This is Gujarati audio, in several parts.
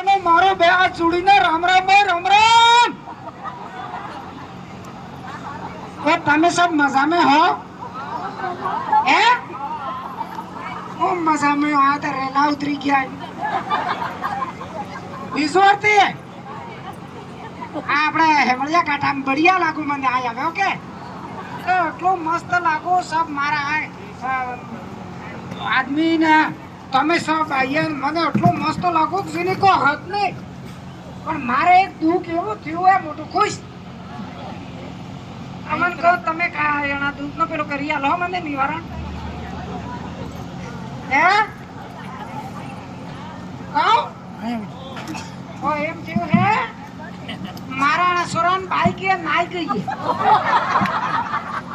અને મારો બે હાથ જોડીને રામ રામ ભાઈ રામ રામ. તમે સબ મજા में हो? હે હું મજા में આ તો રેલા ઉતરી ગયા વિશ્વાસથી આપણે હેમળિયા કાંઠામાં બઢિયા લાગુ મને આ આવે ઓકે એટલો મસ્ત લાગુ સબ મારા આદમી ને તમે સબ અહીંયા મને એટલો મસ્ત લાગુ કે જેની કોઈ હદ નહીં પણ મારે એક દુઃખ એવું થયું હે મોટું ખુશ અમન કહો તમે એના દુઃખ નો પેલો કરી આલો મને નિવારણ હે કહો ઓ એમ થયું હે મારા સોરાન બાઈક એ નાઈ ગઈ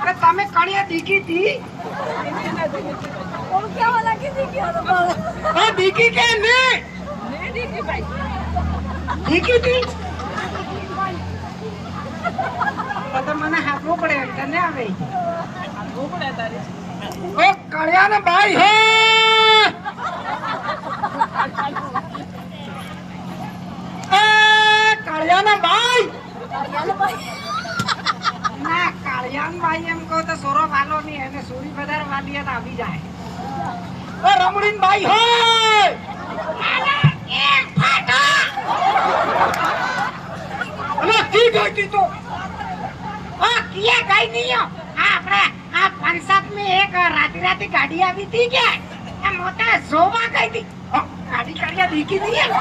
કે તમે કણિયા દીકી થી वो क्या वाला की देखी हो तो એ દીકી કે ને नहीं देखी भाई દીકી થી તો મને હાથવું પડે તને આવે वो पड़ा तारे ઓ કળિયા ને બાઈ હે એ કળિયા ને બાઈ ના કાળિયાન ભાઈ એમ કહો તો સોરો વાલો ની એને સોરી બજાર વાલી તો આવી જાય ઓ રમણીન ભાઈ હે એક ફાટા અલે કી ગઈ તો આ કિયા ગઈ નહીં આ આપણે આ પંચાયત में એક રાતી રાતી ગાડી આવી હતી કે એ મોટા જોવા ગઈ હતી ગાડી કાઢ્યા દીકી નહીં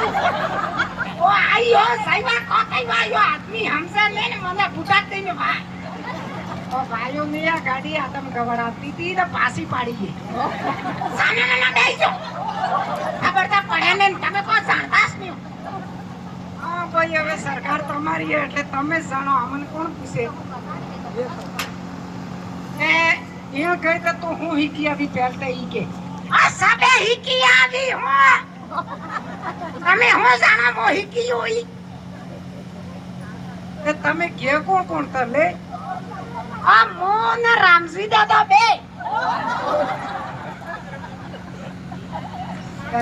ઓ આયો સાઈબા કો કઈ વાયો આદમી हमसे लेने મને બુટા દઈને ભાઈ ઓ ભાઈઓ ને આ ગાડી આતમ ગવડાતી હતી ને પાસી પાડી ગઈ સામે ના બેસજો ખબરદાર પડે ને તમે કો જાણતાસ નહીં હા ભાઈ હવે સરકાર તમારી છે એટલે તમે જ જાણો અમને કોણ પૂછે એ ગઈ તો હું હીકી આવી પહેલતા ઈ કે આ સબે હીકી આવી હું તમે હું જાણો મો હીકી હોઈ એ તમે કે કોણ કોણ તલે આ મોન રામજી દાદા બે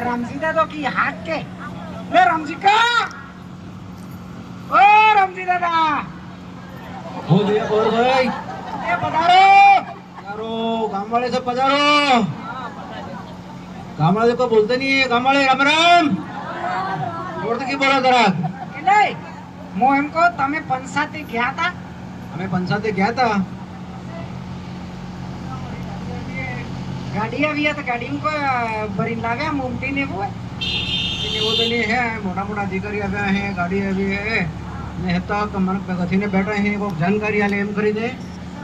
રામજી દાદા કી હાથ કે લે રામજી કા ઓ રામજી દાદા हो दिया बोल भाई એ પધારો पधारो गांव वाले सब पधारो गांव वाले को बोलते नहीं है गांव वाले राम राम जोर की बोला जरा કે લે મો એમ કહો તમે પંચાયતે ગયા હતા हमें पंचायत गया था ગાડી આવી તો ગાડી કો ભરીને લાવ્યા મોમટી ને એવું लेकिन वो तो नहीं है मोटा मोटा अधिकारी अभी हैं गाड़ी अभी है ने हेता मन गथी ने बैठे हैं को जानकारी आले एम કરી દે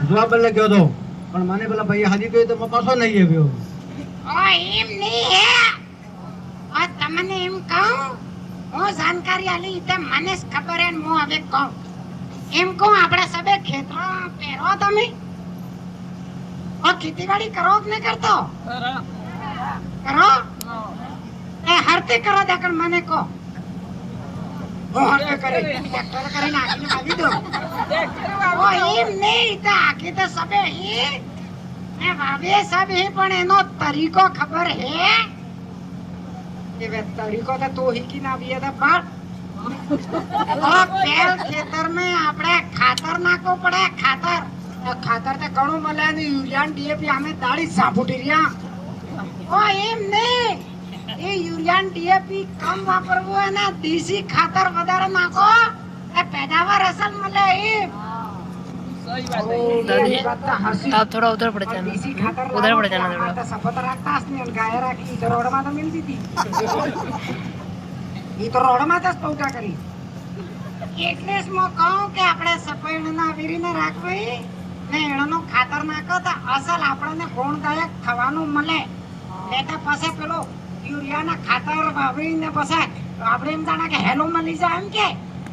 જવાબ બદલે ગયો તો પણ મને પેલા ભાઈ હાજી કહ્યું તો પાછો નહીં આવ્યો ઓ એમ નહીં હે આ તમને એમ કહું હું જાણકારી આલી તે મને જ ખબર હે હું હવે કહું એમ કહું આપણે સબે ખેતરમાં પહેરો તમે ઓ ખેતીવાડી કરો કે નહીં કરતો કરો એ હરતે કરો દેખણ મને કહો હું હરતે કરે ટ્રેક્ટર કરીને આગળ આવી દો ઓ એમ નહીં તો આખી તો સબે હી એ ભાવે સબ હી પણ એનો તરીકો ખબર હે કે વે તરીકો તો હી કી ના બીએ તો પણ ઓ પેલ ખેતર में આપણે ખાતર નાખવો પડે ખાતર ખાતર તો ઘણું મળે ને યુરિયા ડીએપી અમે દાડી સાફૂટી રહ્યા ઓ એમ નહીં એ યુરિયા ડીએપી કમ વાપરવું અને દેશી ખાતર વધારે નાખો એ પેદાવાર અસલ મળે એ सही बात है आप थोड़ा उधर पड़ जाना देसी खातर उधर पड़ जाना थोड़ा आता सफत રાખતા હસ ને ગાય રાખી તો રોડમાં તો મિલતી હતી ઈ તો રોડમાં જ પૌકા કરી એટલે જ મો કહું કે આપણે સફાઈના વીરીને રાખવી ને એણનો ખાતર નાખો તો અસલ આપણને ગુણદાયક થવાનું મળે એટલે પછી પેલો યુરિયાના ખાતર વાપરીને પછી આપણે એમ જાણે કે હેલો મળી જાય એમ કે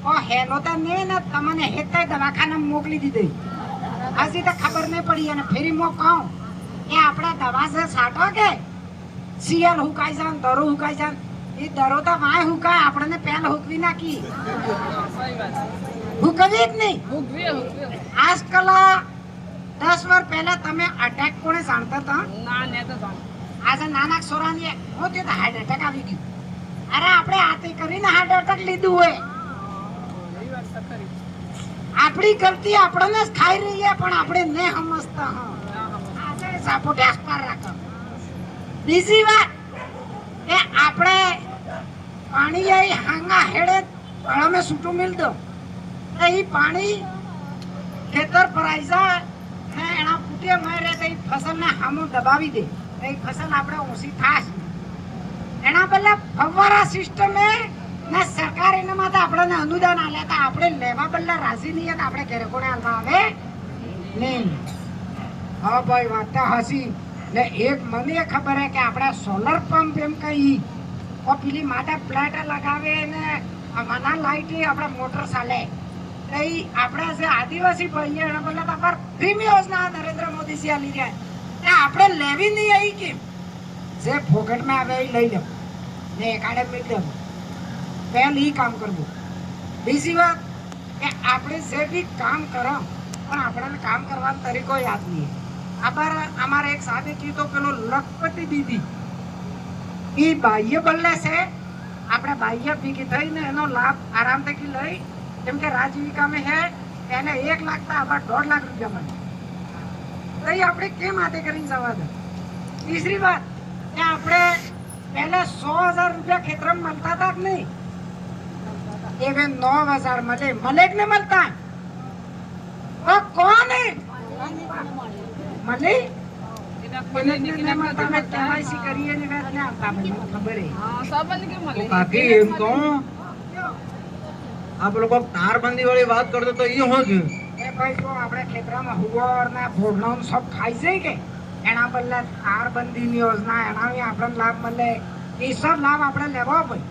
ઓ હેલો તો નહીં ને તમને હેતે દવાખાના મોકલી દીધી હજી તો ખબર નહીં પડી અને ફેરી મો કહું કે આપણે દવા છે સાટો કે સિયલ હુકાઈ જાય દરો હુકાઈ જાય એ દરો તો વાય હુકાય આપણને પેલ હુકવી નાખી હુકવી જ નહીં આજકાલ 10 વર્ષ પહેલા તમે અટેક કોને જાણતા હતા ना ने तो जान આજે નાના છોરાની હોતી તો હાર્ટ એટેક આવી ગયું અરે આપણે આતે કરીને હાર્ટ ફોકટ લીધું હોય એ વાત તો ખરી. આપણી ગલતી આપણને જ ખાઈ રહી છે પણ આપણે ને સમજતા હા ના સમજ. આજે સાપોટેસ પર રાખો બીજી વાત કે આપણે પાણી આઈ હાંગા હેડે પાળામાં છૂટું મિલ દો તો ઈ પાણી ખેતર ભરાઈ જાય ને એના ફૂટે મારે તો ઈ ફસલને હામું દબાવી દે તો ઈ ફસલ આપણે ઓછી થાશે એના બદલે ફવારા સિસ્ટમે ને સરકાર એના માટે આપણને અનુદાન આલે તો આપણે લેવા બદલે રાજી નહીં તો આપણે ઘરે કોને આલવા આવે નહીં હા ભાઈ વાત તો હસી ને એક મને ખબર હે કે આપણે સોલર પંપ એમ કઈ ઓ પેલી માટે પ્લેટ લગાવે ને આના લાઈટ આપણે મોટર ચાલે તો ઈ આપણે જે આદિવાસી ભાઈ એના બદલે તો પર ફ્રી યોજના નરેન્દ્ર મોદી જી આલી જાય તે આપણે લેવી નહીં આવી કે જે ફોકટમાં આવે એ લઈ લો ને એકાડે મેળ દો પહેલ ઈ કામ કરવું બીજી વાત કે આપણે જે બી કામ કરો પણ આપણને કામ કરવાનો તરીકો યાદ નહીં અમારે એક સાહેબે કીધું પેલો લખપતિ દીદી એ બાહ્ય બદલે છે આપણે બાહ્ય ભેગી થઈને એનો લાભ આરામથી લઈ કેમ કે રાજીવિકામાં હે એને 1 લાખ તો આપણે 1.5 લાખ રૂપિયા મળે તો એ આપણે કેમ હાથે કરીને જવા દે तीसरी बात કે આપણે પહેલા 100,000 રૂપિયા ખેતરમાં મળતા હતા કે નહીં હવે 9,000 મળે કે નહીં મળતા કોણ મળે એના કોઈને નીકળે મળતા મેં KYC કરીએ ને વાત ને આવતા મને ખબર હે હા સાબન કેમ મળે? કાકી એમ કહું આપ લોકો તારબંધી વાળી વાત કરતો તો એ હું થયું એ ભાઈ તો આપણે ખેતરમાં હુવર ને ભોગનો સબ ખાઈ જાય કે એના બદલે તારબંધીની યોજના એના આપણને લાભ મળે એ સબ લાભ આપણે લેવો ભાઈ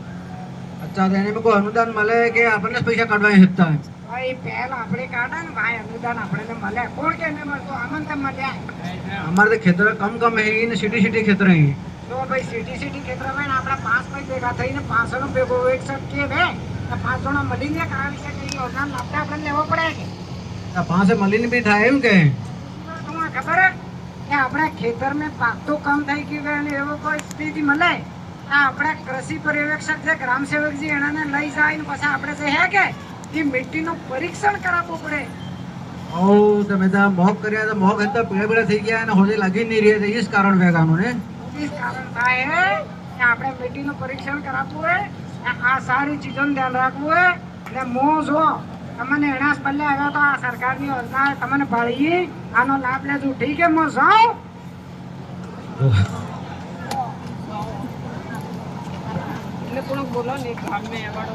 અચ્છા તો એને કોઈ અનુદાન મળે કે આપણને જ પૈસા કાઢવા હેતા ભાઈ પહેલ આપણે કાઢે ને ભાઈ અનુદાન આપણને મળે કોણ કે નહીં મળતું આમન તો મળ્યા हमारे तो खेतर कम है इन सिटी सिटी खेतर है તો ભાઈ સિટી ખેતરમાં ને આપણે 5 ભાઈ ભેગા થઈને 5 નો ભેગો એક સબ કે બે 5 જણા મળીને કરાવી શકે એ યોજના લાભ તો આપણને લેવો પડે કે पाँच से मलिन भी था एवं के તમને ખબર હે કે આપણા ખેતરમાં પાક તો કમ થઈ ગયું અને એવો કોઈ સ્થિતિ મળે આ આપણા કૃષિ પર્યવેક્ષક જે ગ્રામ સેવકજી એનાને લઈ જાય ને પછી આપણે જે હે કે એ મિટ્ટીનું પરીક્ષણ કરાવવું પડે ओ तो मैं तो मोहक कर तो मोहक है तो पेड़ पेड़ थी गया ना होने लगी नहीं रही थी इस कारण वे कानून है इस कारण થાય હે કે આપણે મિટ્ટીનું પરીક્ષણ કરાવવું હે આ સારી ચીજોનું ધ્યાન રાખવું હે અને મો જો તમને એના બદલે આવ્યો તો આ સરકારની યોજના તમને ભાળી આનો લાભ લેજો ઠીક હે મો જાઉં એટલે કોણ બોલો ને ગામ મેં એવાડો